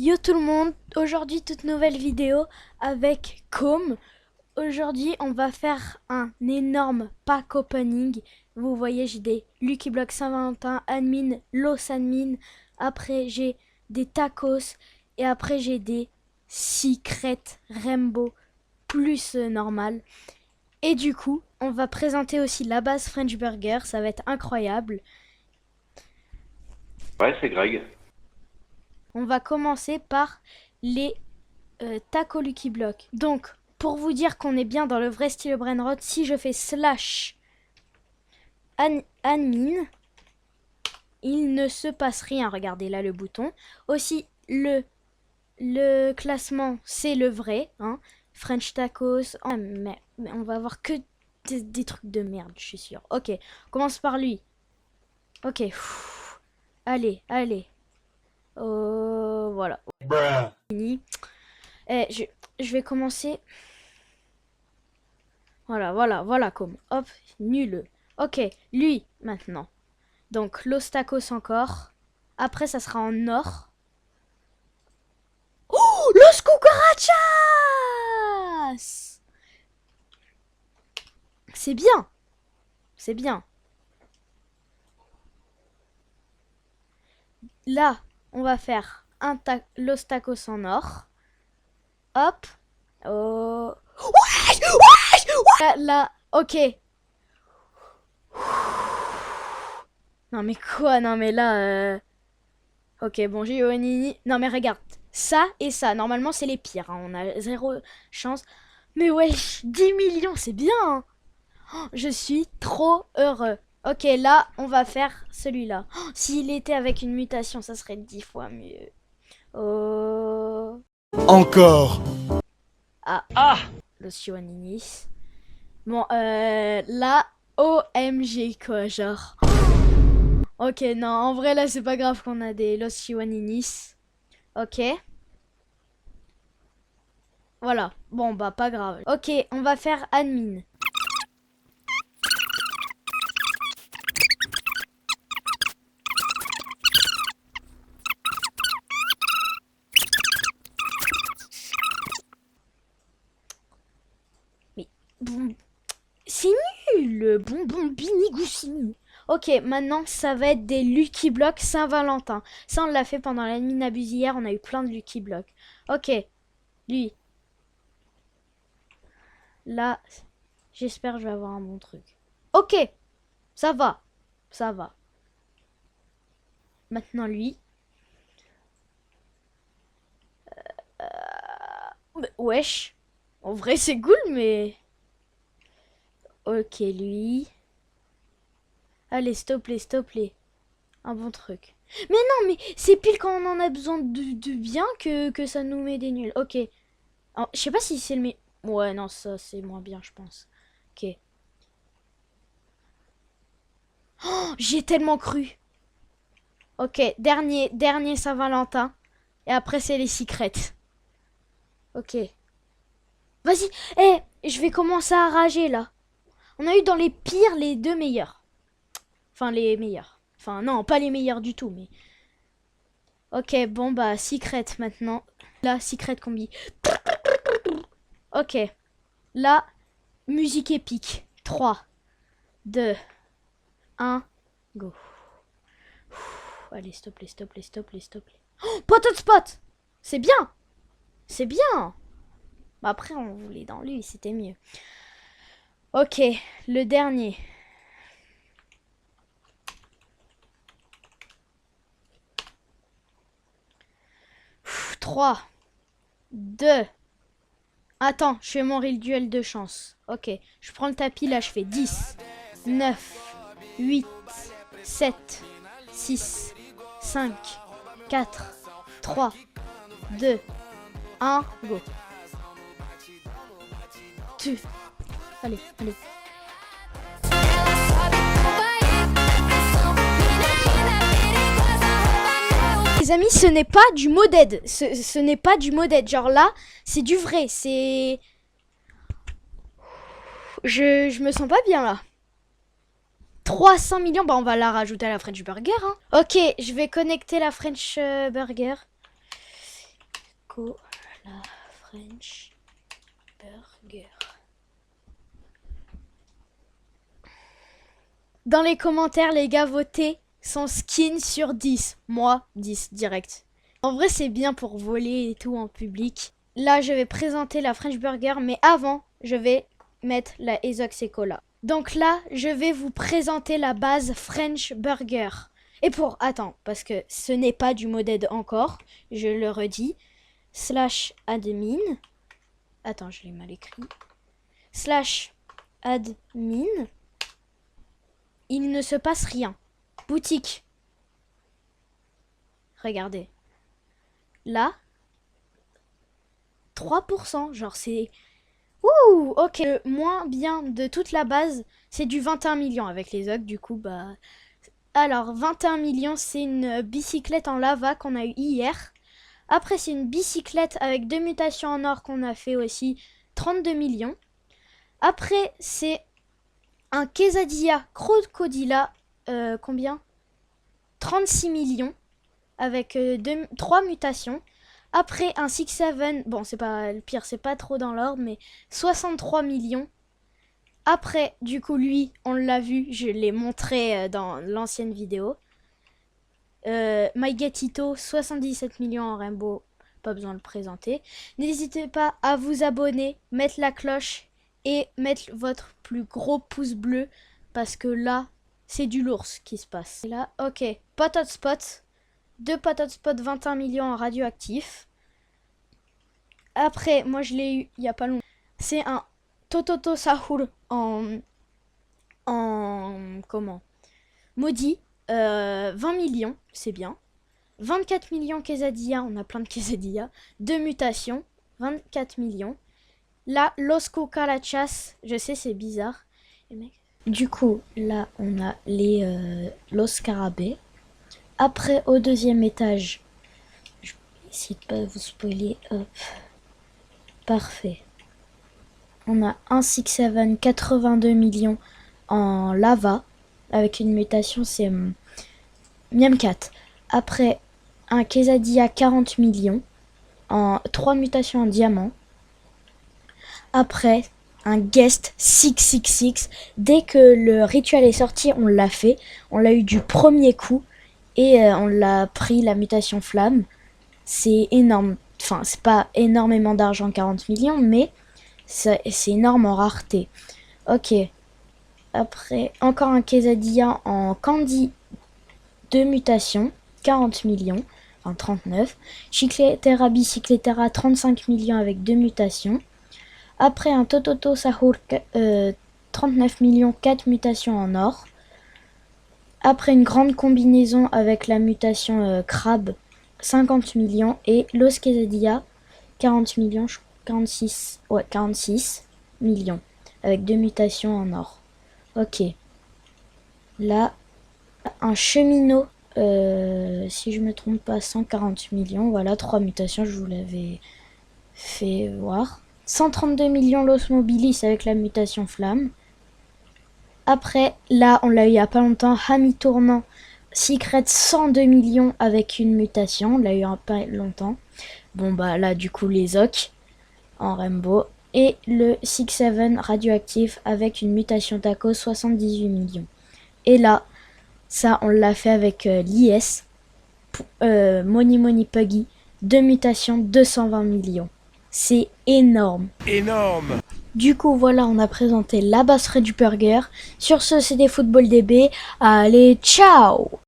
Yo tout le monde, aujourd'hui toute nouvelle vidéo avec Com. Aujourd'hui on va faire un énorme pack opening. Vous voyez j'ai des Lucky Block Saint-Valentin, admin, Los admin. Après j'ai des tacos et après j'ai des secret Rainbow plus normal. Et du coup on va présenter aussi la base French Burger, ça va être incroyable. Ouais, c'est Greg. On va commencer par les tacos Lucky Block. Donc, pour vous dire qu'on est bien dans le vrai style Brainrot, si je fais slash admin, il ne se passe rien. Regardez là le bouton. Aussi, le classement, c'est le vrai. Hein. French Tacos. Oh, mais on va avoir que des trucs de merde, je suis sûre. Ok, on commence par lui. Ok. Allez, allez. Oh, voilà. Fini. Je vais commencer. Voilà, comme. Hop, nul. Ok, lui, maintenant. Donc, Los Tacos encore. Après, ça sera en or. Oh, Los Cucarachas! C'est bien. C'est bien. Là, on va faire un Los Tacos en or. Hop. Oh. Là, ok. Non mais quoi? Non mais là... Ok, bon, j'ai eu Nini. Non mais regarde, ça et ça, normalement c'est les pires. Hein. On a zéro chance. Mais wesh, 10 millions, c'est bien. Hein. Oh, je suis trop heureux. Ok, là, on va faire celui-là. Oh, s'il était avec une mutation, ça serait 10 fois mieux. Oh... Encore. Ah. Le Sioaninis. Bon, là, OMG quoi, genre. Ok, non, en vrai, là, c'est pas grave qu'on a des Los Chihuaninis. Ok. Voilà. Bon, bah, pas grave. Ok, on va faire admin. Mais, bon, c'est nul. Bonbon binigoussini. Ok, maintenant, ça va être des Lucky Block Saint-Valentin. Ça, on l'a fait pendant l'admin abuse hier. On a eu plein de Lucky Block. Ok, lui. Là, j'espère que je vais avoir un bon truc. Ok, ça va. Ça va. Maintenant, lui. Wesh. En vrai, c'est cool, mais... Ok, lui. Allez, stop les. Un bon truc. Mais non, mais c'est pile quand on en a besoin de bien que ça nous met des nuls. Ok. Je sais pas si c'est le meilleur. Ouais, non, ça, c'est moins bien, je pense. Ok. Oh, j'y ai tellement cru. Ok, dernier Saint-Valentin. Et après, c'est les secrets. Ok. Vas-y. Je vais commencer à rager, là. On a eu dans les pires les deux meilleurs. Enfin, les meilleurs. Enfin, non, pas les meilleurs du tout, mais... Ok, bon, bah, secret maintenant. Là, secret combi. Ok. Là, musique épique. 3, 2, 1, go. Allez, stop les. Oh, poteau de spot. C'est bien. C'est bien. Bah, après, on voulait dans lui, c'était mieux. Ok, le dernier. 3, 2. Attends, je fais mon duel de chance. Ok, je prends le tapis, là je fais 10, 9, 8, 7, 6, 5, 4, 3, 2, 1, go. Allez. Les amis, ce n'est pas du moded. Ce n'est pas du moded. Genre là, c'est du vrai. C'est... Je me sens pas bien là. 300 millions, bah on va la rajouter à la French Burger. Hein. Ok, je vais connecter la French Burger. coup, la French Burger. Dans les commentaires, les gars, votez son skin sur 10. Moi, 10 direct. En vrai, c'est bien pour voler et tout en public. Là, je vais présenter la French Burger, mais avant, je vais mettre la Ezox et Cola. Donc là, je vais vous présenter la base French Burger. Et attends, parce que ce n'est pas du modèle encore, je le redis, /admin, attends, je l'ai mal écrit, /admin, il ne se passe rien. Boutique. Regardez. Là, 3%, genre c'est... Ouh, ok. Le moins bien de toute la base, c'est du 21 millions avec les OG, du coup, bah... Alors, 21 millions, c'est une bicyclette en lava qu'on a eu hier. Après, c'est une bicyclette avec 2 mutations en or qu'on a fait aussi, 32 millions. Après, c'est un Quesadilla Crocodilla, combien 36 millions, avec 3 mutations. Après, un 6-7, bon, c'est pas le pire, c'est pas trop dans l'ordre, mais 63 millions. Après, du coup, lui, on l'a vu, je l'ai montré dans l'ancienne vidéo. My Gatito, 77 millions en Rainbow, pas besoin de le présenter. N'hésitez pas à vous abonner, mettre la cloche et mettre votre plus gros pouce bleu, parce que là, c'est du lourd ce qui se passe. Et là, ok, Pot Hotspot, 2 Pot Hotspot, 21 millions en radioactif. Après, moi je l'ai eu il y a pas longtemps. C'est un Tototo Sahur en comment maudit, 20 millions, c'est bien. 24 millions Quesadilla, on a plein de Quesadilla. 2 mutations, 24 millions. Là, Los Cucarachas, je sais c'est bizarre. Du coup, là on a les Los Scarabées. Après, au deuxième étage, je vais essayer de pas vous spoiler, hop. Parfait. On a un 6-7, 82 millions en lava. Avec une mutation, c'est Miam 4. Après, un Quesadilla 40 millions. En 3 mutations en diamant. Après, un Guest 666. Dès que le rituel est sorti, on l'a fait. On l'a eu du premier coup. Et on l'a pris, la mutation flamme. C'est énorme. Enfin, c'est pas énormément d'argent, 40 millions, mais c'est énorme en rareté. Ok. Après, encore un Quesadilla en Candy, 2 mutations, 40 millions, enfin 39. Chicletera Bicycletera, 35 millions avec 2 mutations. Après, un Tototo Sahur, 39 millions, 4 mutations en or. Après, une grande combinaison avec la mutation Crabe, 50 millions. Et Los Quesadilla, 40 millions, 46 millions, avec 2 mutations en or. Ok. Là, un cheminot, si je me trompe pas, 140 millions. Voilà, 3 mutations, je vous l'avais fait voir. 132 millions Los Mobilis avec la mutation flamme. Après, là, on l'a eu il y a pas longtemps, Hami Tournant, Secret, 102 millions avec une mutation. On l'a eu il y a pas longtemps. Bon, bah là, du coup, les OC en Rainbow. Et le 6-7 radioactif avec une mutation taco, 78 millions. Et là, ça, on l'a fait avec l'IS, Money Money Puggy, 2 mutations, 220 millions. C'est énorme. Énorme. Du coup, voilà, on a présenté la base French Burger. Sur ce, c'était Football DB. Allez, ciao!